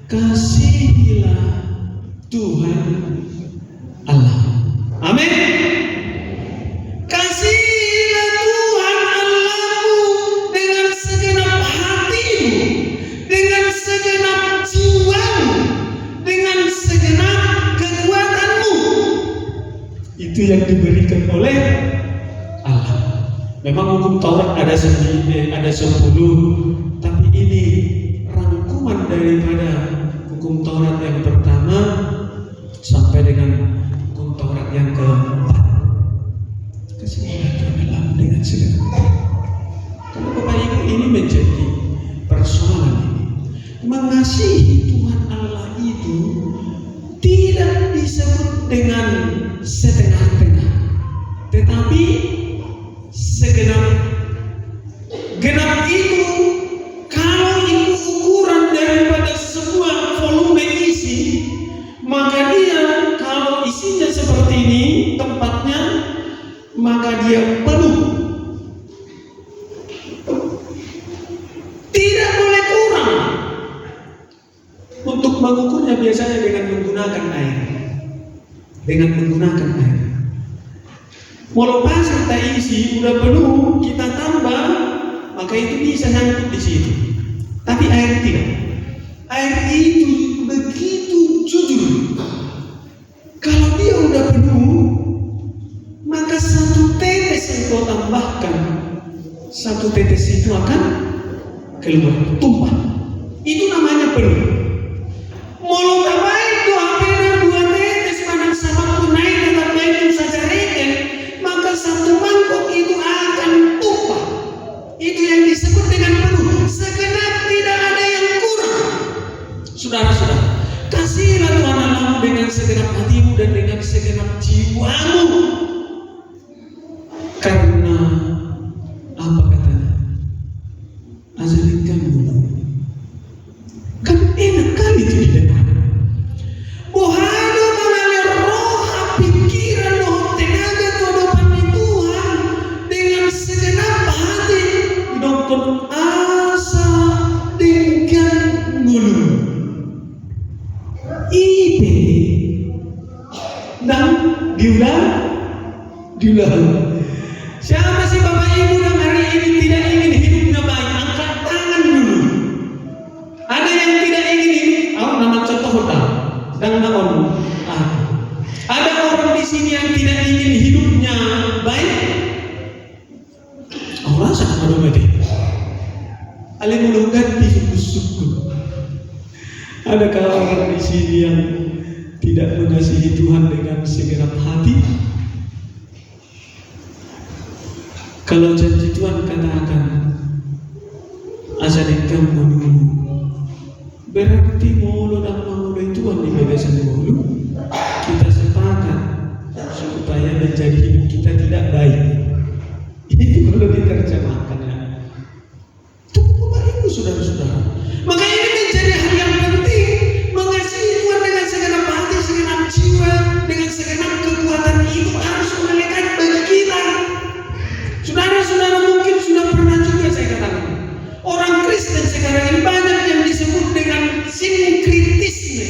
kasihilah Tuhan Allah. Amin. Kasihilah Tuhan Allahmu dengan segenap hatimu, dengan segenap jiwamu, dengan segenap kekuatanmu. Itu yang diberikan oleh Allah. Memang hukum Taurat ada 10, tapi ini rangkuman daripada hukum Taurat yang pertama sampai dengan hukum Taurat yang keempat. Kasihilah Tuhan Allah dengan segenap hati. Karena Bapak Ibu, ini menjadi persoalan ini. Mengasihi Tuhan Allah itu tidak disebut dengan setengah-tengah, tetapi genap itu kalau itu ukuran daripada sebuah volume isi, maka dia kalau isinya seperti ini tempatnya, maka dia penuh. Tidak boleh kurang. Untuk mengukurnya biasanya dengan menggunakan air. Walau pasir tak isi, udah penuh, kita tambah, maka itu bisa nyangkut di situ. Tapi air tidak. Air itu begitu jujur. Kalau dia udah penuh, maka satu tetes yang kau tambahkan, satu tetes itu akan keluar, tumpah. Itu namanya penuh. Walau tak baik tuh hampir 2 tetes padang sama tunai tetap itu saja reken, maka satu mangkok itu akan tumpah. Itu yang disebut dengan penuh. Segenap, tidak ada yang kurang. Saudara-saudara, kasihilah Tuhan Allahmu dengan segenap hatimu dan dengan segenap jiwamu. Karena apa katanya? Azalkan dulu. Kan enak kali itu didengar. Bohado mengalir roh, pikiran, roh, tenaga kehidupan di Tuhan dengan segenap hati. Dokter asa dengan mulu. Ibe dan diulang. Siapa sih Bapak Ibu yang hari ini tidak ingin hidupnya baik? Angkat tangan dulu. Ada yang tidak ingin hidup? Nama contoh hotel. Dan naon? Ada orang di sini yang tidak ingin hidupnya baik? Allah sangat menunggu. Ali mulungkan di syukur. Adakah orang di sini yang tidak mengasihi Tuhan dengan segenap hati? Kalau janji Tuhan katakan asalkan dulu, berarti mulu dan memulai Tuhan di bebasan dulu. Kita sepakat supaya menjadi hidup kita tidak baik. Itu perlu diterjemahkan ya. Bapak Ibu, saudara-saudara. Maka ini menjadi hal yang penting, mengasihi Tuhan dengan segenap hati, segenap jiwa, dengan segenap kekuatan itu harus melekat bagi kita. Saudara-saudara mungkin sudah pernah juga saya katakan, orang Kristen sekarang ini banyak yang disebut dengan sinkritisme.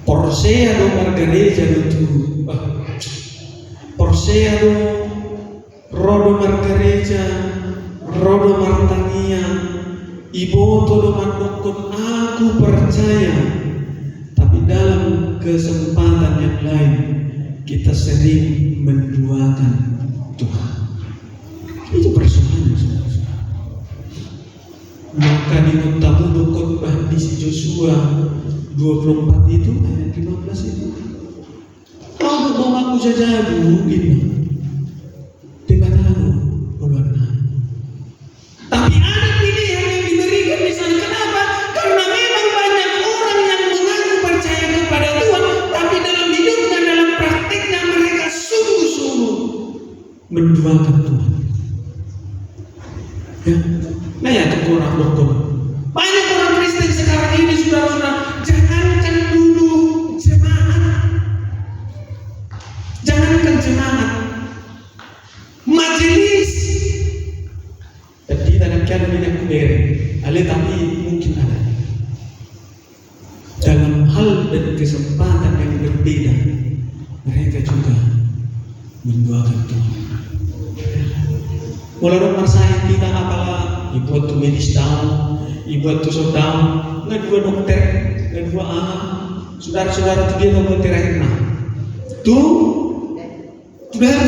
Porseado margareja itu, porseado rodo margareja, rodo martangia, iboto do mandokon, aku percaya. Tapi dalam kesempatan yang lain kita sering menduakan Tuhan. Itu persoalannya, saudara-saudara. Maka di Tamu khotbah di Joshua 24 itu ayat 15 itu, kau mau aku jajabu gini, tebatamu keluarga. Tapi ada pilihan yang diberikan di sana. Kenapa? Karena memang banyak orang yang mengaku percaya kepada Tuhan, tapi dalam hidupnya, dalam praktiknya mereka sungguh-sungguh menduakan Tuhan. Ya, nah ya kekurang dokter. Banyak orang Kristen sekarang ini, saudara-saudara, jangankan dulu jemaat, majelis, tadi tanamkan minyak kudere. tapi mungkin ada. Dalam hal dan kesempatan yang berbeda, mereka juga mendoakan Tuhan. Walau percaya kita apalah, ibuat tu medis down, ibuat tu so down, nggak dua dokter, nggak dua saudara-saudara tu dia mau terakhir nah, tuh sudah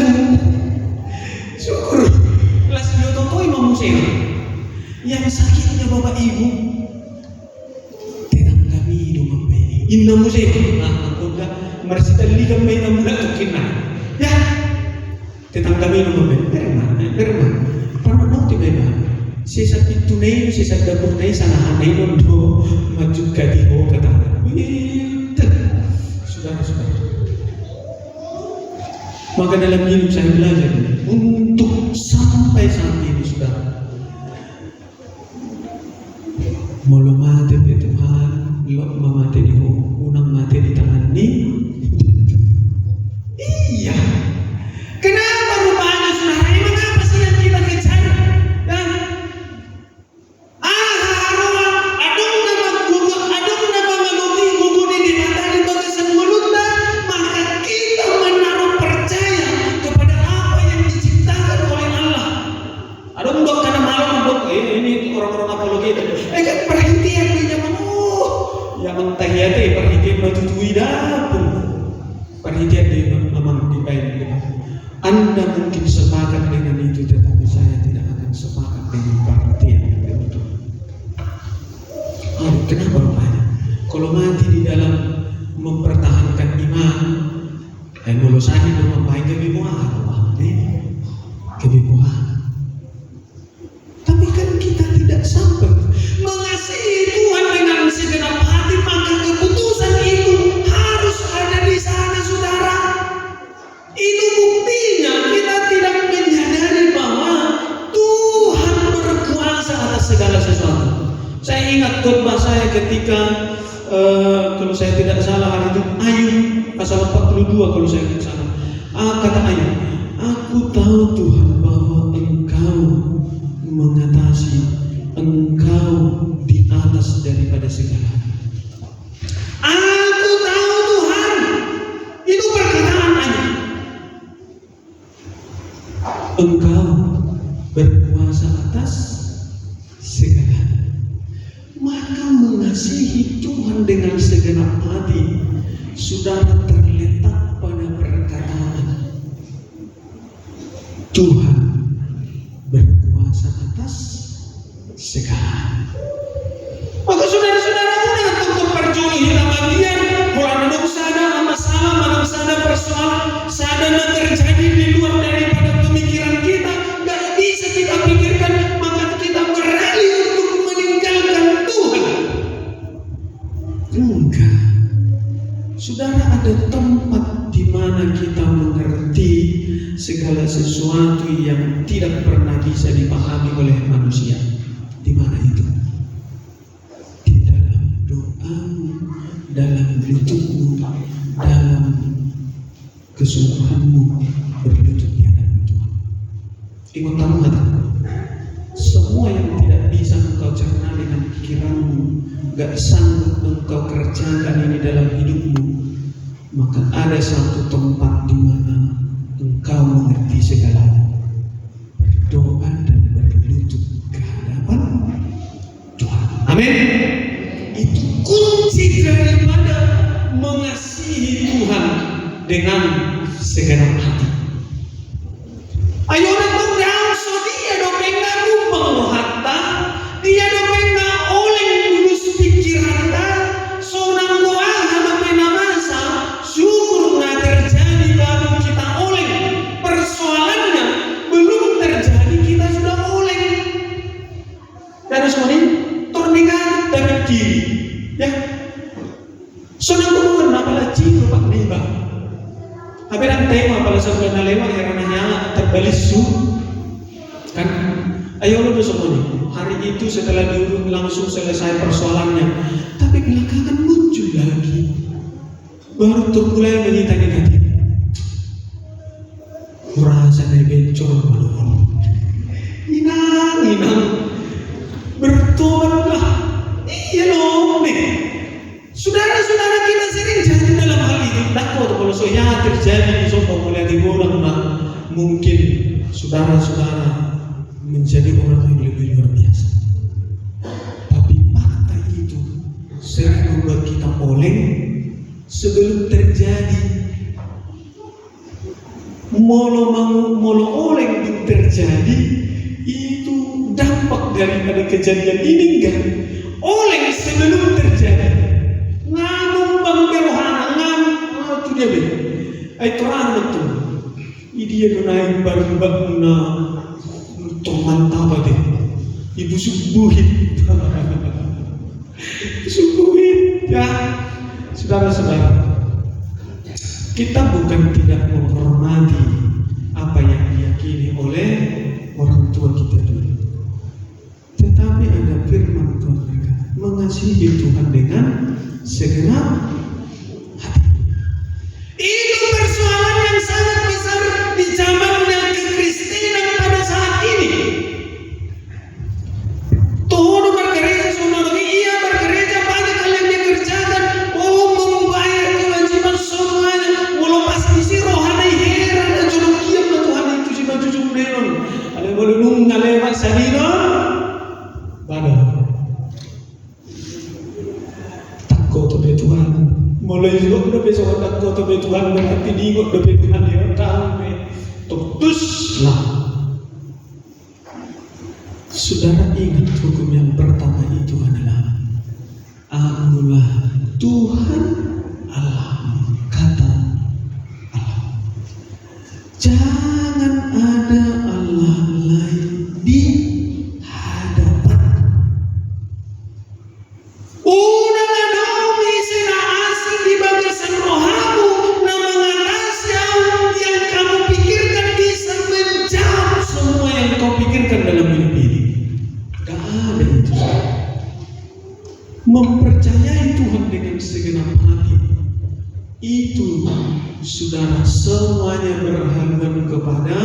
syukur kelas dia tahu imam musim yang sakitnya bapak ibu, tetap kami hidup baik, imam musim, udah mersita liga main namun tak kena, ya. Tetang kami nomor perma, pernah nanti beba. Sisa pintu nih, sisa dapur nih, sana aneh untuk maju kadiho kata. Sudah. Maka dalam hidup saya belajar untuk sampai saat ini sudah mulu mati be Tuhan, lo mati di unang mati di tangan ni. Iya. Kenapa rupanya saudara ini? Mengapa sih yang kita kejar? Dan adong nama ngalumi gugu di mata di bagasan mulutnya, maka kita menaruh percaya kepada apa yang diciptakan oleh Allah. Adong dok karena malam ini orang-orang apologi itu. Kan perhatian di zaman zaman tahiyati perhatian matutui dapun. Perhatian di aman di baik. Anda mungkin sepakat dengan itu, tetapi saya tidak akan sepakat dengan perhatian itu. Kenapa rupanya? Kalau mati di dalam mempertahankan iman, dan kalau saya itu membaik kebimuan, tapi kan kita tidak sampai mengasihi Tuhan dengan segenap hati, maka keputusan itu harus ada di sana, saudara. Itu buktinya kita tidak menyadari bahwa Tuhan berkuasa atas segala sesuatu. Saya ingat khotbah saya ketika kalau saya tidak salah hari itu Ayub pasal 42 kalau saya tidak salah. Kata Ayub, aku tahu Tuhan bahwa Engkau mengatasi, Engkau di atas daripada segala. Aku tahu Tuhan. Itu perkataan Ayub. Engkau berkuasa atas segala. Maka mengasihi Tuhan dengan segenap hati, saudara, terletak pada perkataan Tuhan berkuasa atas segala. Maka saudara-saudara udah untuk perjuangan hidup bagian bulan aduk sada masalah malam sada persoalan sada yang terjadi di luar daripada pemikiran kita, nggak bisa kita pikirkan, maka kita beralih untuk meninggalkan Tuhan. Enggak, saudara, ada tempat di mana kita mengerti segala sesuatu yang tidak pernah bisa dipahami oleh manusia. Di mana itu? Di dalam doamu, dalam lututmu, dalam kesungguhanmu berlutut di hadapan Tuhan. Ingat kamu katakan, semua yang tidak bisa engkau cerna dengan pikiranmu, gak sanggup engkau kerjakan ini dalam hidupmu, maka ada satu tempat di mana engkau mengerti segalanya. Berdoa dan berlutut ke hadapan Tuhan. Amin. Itu kunci daripada mengasihi Tuhan dengan segenap hati. Ayo datang so dia dopeng rumpang hatta, dia dopeng oleh lulus pikiran sonang doa dopeng masa syukur nggak terjadi baru kita oleh persoalannya belum terjadi kita sudah oleh dan semuanya tornikan dari kiri ya sonang doa apalah ciro pak neba. Tapi ang tema pala sa bulan na lewat yang namanya terbalisu kan, ayo lo semuanya hari itu setelah diurut langsung selesai persoalannya, tapi belakangan muncul lagi baru termulai menyita negatif. Merasa kayak bencong inang bertu Saudara-saudara kita sering jadi dalam hal itu. Tak tahu kalau soalnya terjadi di sopo mulai di orang mungkin saudara-saudara menjadi orang yang lebih luar biasa. Tapi fakta itu sering membuat kita oleng sebelum terjadi. Molo oleng belum terjadi, itu dampak daripada kejadian ini enggak. Oleng sebelum terjadi. Ngamung bang berohana ngamung tu dia be. Ai terang betul. Dia naik baru na toman taba deh. Ibu subuhin. Subuhin ya. Saudara-saudara, kita bukan tidak menghormati apa yang diyakini oleh orang tua kita dulu. Tetapi ada firman Tuhan mereka, mengasihi Tuhan dengan segenap hati. Itu persoalan yang sangat besar di zaman dan kekristenan pada saat ini. Tuhan bergereja, saudara, iya bergereja, banyak hal yang dikerjakan. Membayar kewajiban semuanya. Walau pas isi rohani heran dan jodoh kiam na Tuhan itu si maju jumleon. Ada boleh lewat sanino. Pada takut kepada Tuhan. Mulai juga udah besok takut kepada Tuhan dan hati diikut kepada Tuhan ya tahu tutuslah. Saudara ingat hukum yang pertama itu adalah akulah Tuhan Allah, kata Allah. Jangan ada Allah lain di hadapan. Udah ngadomi sena asing di bagasan rohamu, na mengatasi yang kamu pikirkan bisa menjawab semua yang kau pikirkan dalam hidup ini. Gak ada itu. Mempercayai Tuhan dengan segenap hati itu, saudara, semuanya berhaluan kepada